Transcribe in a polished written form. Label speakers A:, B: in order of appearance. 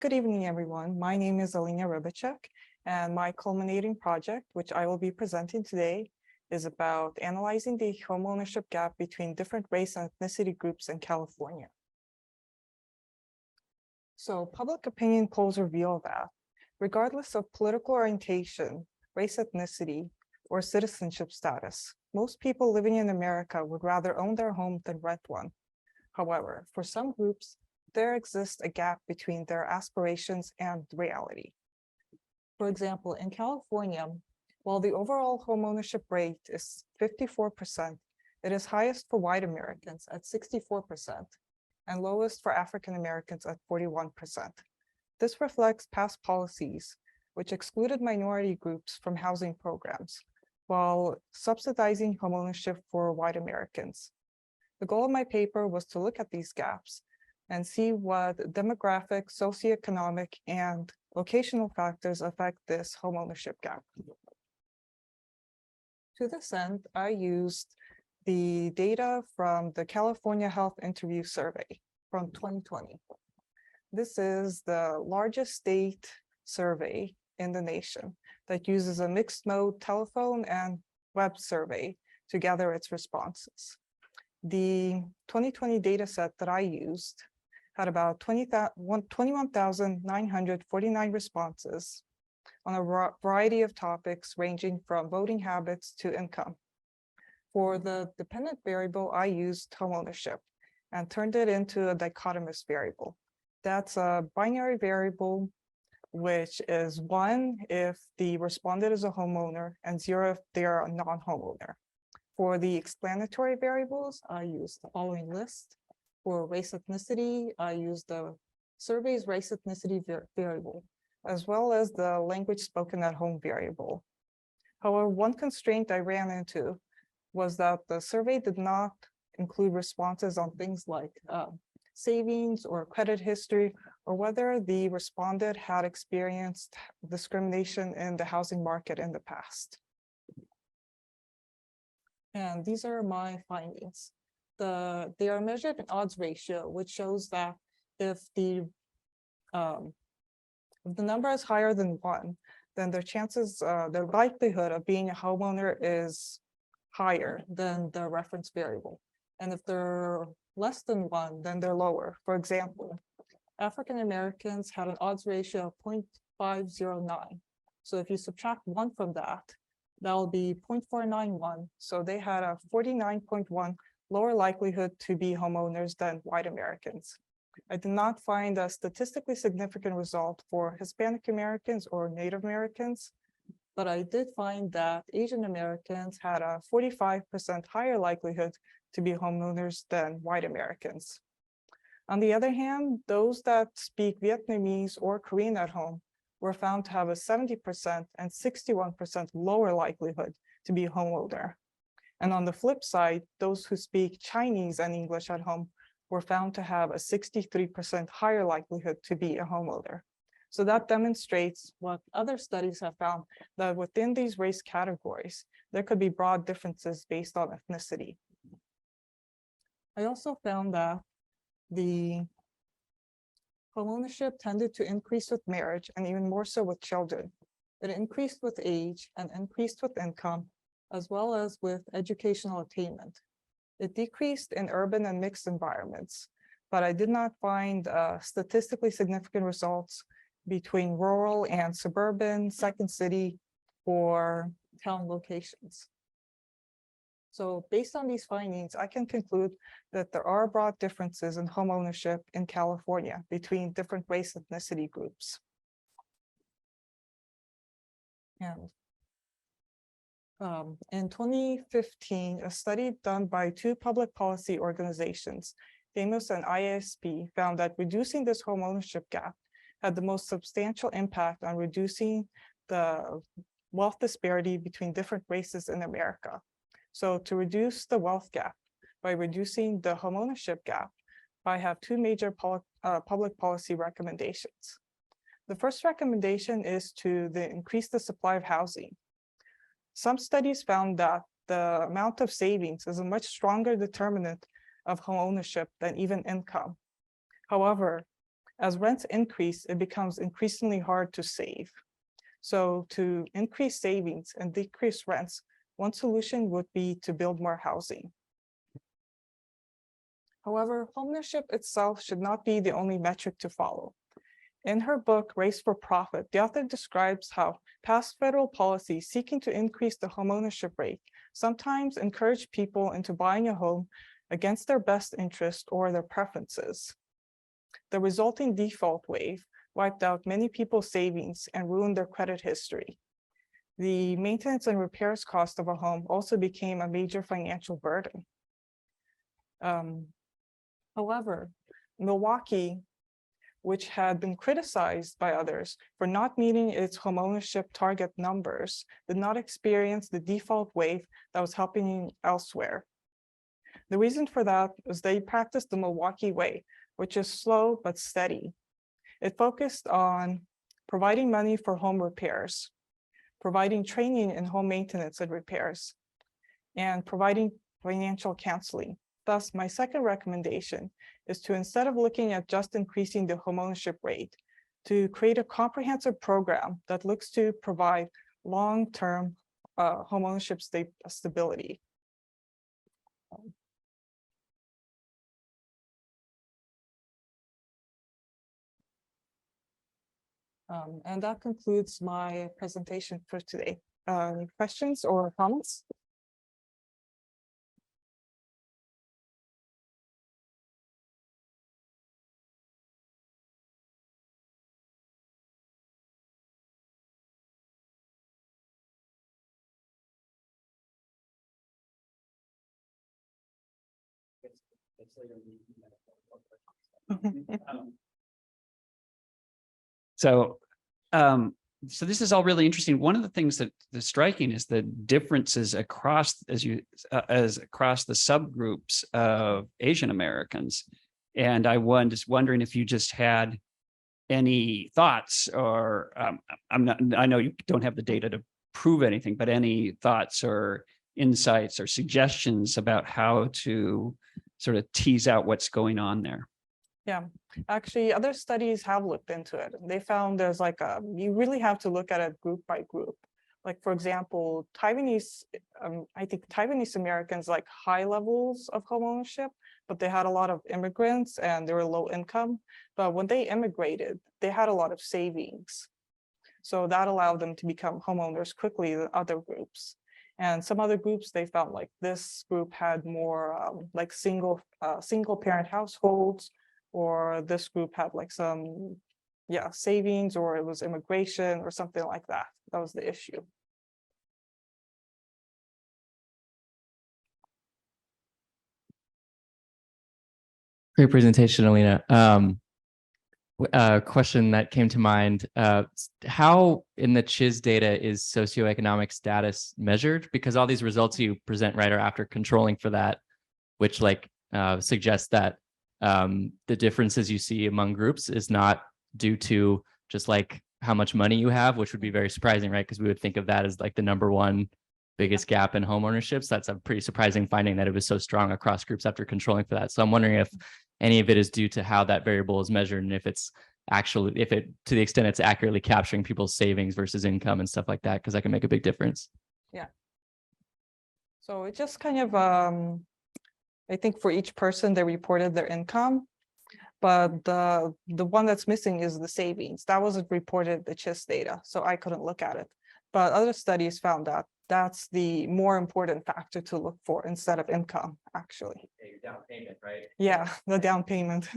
A: Good evening, everyone. My name is Alena Rybachuk, and my culminating project, which I will be presenting today, is about analyzing the homeownership gap between different race and ethnicity groups in California. So public opinion polls reveal that, regardless of political orientation, race, ethnicity, or citizenship status, most people living in America would rather own their home than rent one. However, for some groups, there exists a gap between their aspirations and reality. For example, in California, while the overall homeownership rate is 54%, it is highest for white Americans at 64% and lowest for African Americans at 41%. This reflects past policies which excluded minority groups from housing programs while subsidizing homeownership for white Americans. The goal of my paper was to look at these gaps and see what demographic, socioeconomic, and locational factors affect this homeownership gap. To this end, I used the data from the California Health Interview Survey from 2020. This is the largest state survey in the nation that uses a mixed mode telephone and web survey to gather its responses. The 2020 data set that I used had about 21,949 responses on a variety of topics ranging from voting habits to income. For the dependent variable, I used homeownership and turned it into a dichotomous variable. That's a binary variable, which is 1 if the respondent is a homeowner and 0 if they are a non-homeowner. For the explanatory variables, I used the following list. For race ethnicity, I used the survey's race ethnicity variable, as well as the language spoken at home variable. However, one constraint I ran into was that the survey did not include responses on things like savings or credit history, or whether the respondent had experienced discrimination in the housing market in the past. And these are my findings. They are measured in odds ratio, which shows that if the number is higher than 1, then their chances, their likelihood of being a homeowner is higher than the reference variable. And if they're less than 1, then they're lower. For example, African Americans had an odds ratio of 0.509. So if you subtract 1 from that, that will be 0.491. So they had a 49.1 lower likelihood to be homeowners than white Americans. I did not find a statistically significant result for Hispanic Americans or Native Americans, but I did find that Asian Americans had a 45% higher likelihood to be homeowners than white Americans. On the other hand, those that speak Vietnamese or Korean at home were found to have a 70% and 61% lower likelihood to be a homeowner. And on the flip side, those who speak Chinese and English at home were found to have a 63% higher likelihood to be a homeowner. So that demonstrates what other studies have found, that within these race categories, there could be broad differences based on ethnicity. I also found that the homeownership tended to increase with marriage and even more so with children. It increased with age and increased with income, as well as with educational attainment. It decreased in urban and mixed environments, but I did not find statistically significant results between rural and suburban, second city, or town locations. So based on these findings, I can conclude that there are broad differences in homeownership in California between different race ethnicity groups. And in 2015, a study done by 2 public policy organizations, DEMOS and IASP, found that reducing this homeownership gap had the most substantial impact on reducing the wealth disparity between different races in America. So to reduce the wealth gap by reducing the homeownership gap, I have 2 major public policy recommendations. The first recommendation is to increase the supply of housing. Some studies found that the amount of savings is a much stronger determinant of homeownership than even income. However, As rents increase, it becomes increasingly hard to save. So to increase savings and decrease rents, one solution would be to build more housing. However, homeownership itself should not be the only metric to follow. In her book, Race for Profit, the author describes how past federal policies seeking to increase the homeownership rate sometimes encourage people into buying a home against their best interest or their preferences. The resulting default wave wiped out many people's savings and ruined their credit history. The maintenance and repairs cost of a home also became a major financial burden. However, Milwaukee, which had been criticized by others for not meeting its homeownership target numbers, did not experience the default wave that was happening elsewhere. The reason for that is they practiced the Milwaukee way, which is slow but steady. It focused on providing money for home repairs, providing training in home maintenance and repairs, and providing financial counseling. Thus, my second recommendation is to, instead of looking at just increasing the homeownership rate, to create a comprehensive program that looks to provide long-term homeownership stability. And that concludes my presentation for today. Any questions or comments?
B: So this is all really interesting. One of the things that is striking is the differences across, as across the subgroups of Asian Americans. And I was wondering if you just had any thoughts, or I know you don't have the data to prove anything, but any thoughts or insights or suggestions about how to sort of tease out what's going on there.
A: Yeah, actually, other studies have looked into it. They found there's like you really have to look at it group by group. Like, for example, Taiwanese, I think Taiwanese Americans like high levels of homeownership, but they had a lot of immigrants and they were low income. But when they immigrated, they had a lot of savings. So that allowed them to become homeowners quickly than other groups. And some other groups, they found like this group had more like single parent households, or this group had like some, savings, or it was immigration or something like that. That was the issue.
C: Great presentation, Alena. A question that came to mind, how in the CHIS data is socioeconomic status measured? Because all these results you present right are after controlling for that, which suggests that the differences you see among groups is not due to just like how much money you have, which would be very surprising, right? Because we would think of that as like the number one biggest gap in home ownership. So that's a pretty surprising finding that it was so strong across groups after controlling for that. So I'm wondering if any of it is due to how that variable is measured, and if it's actually, to the extent it's accurately capturing people's savings versus income and stuff like that, because that can make a big difference.
A: Yeah. So it just kind of, I think for each person, they reported their income, but the one that's missing is the savings. That wasn't reported the CHIS data, so I couldn't look at it. But other studies found that that's the more important factor to look for instead of income, actually.
C: Your down payment, right?
A: Yeah, the down payment.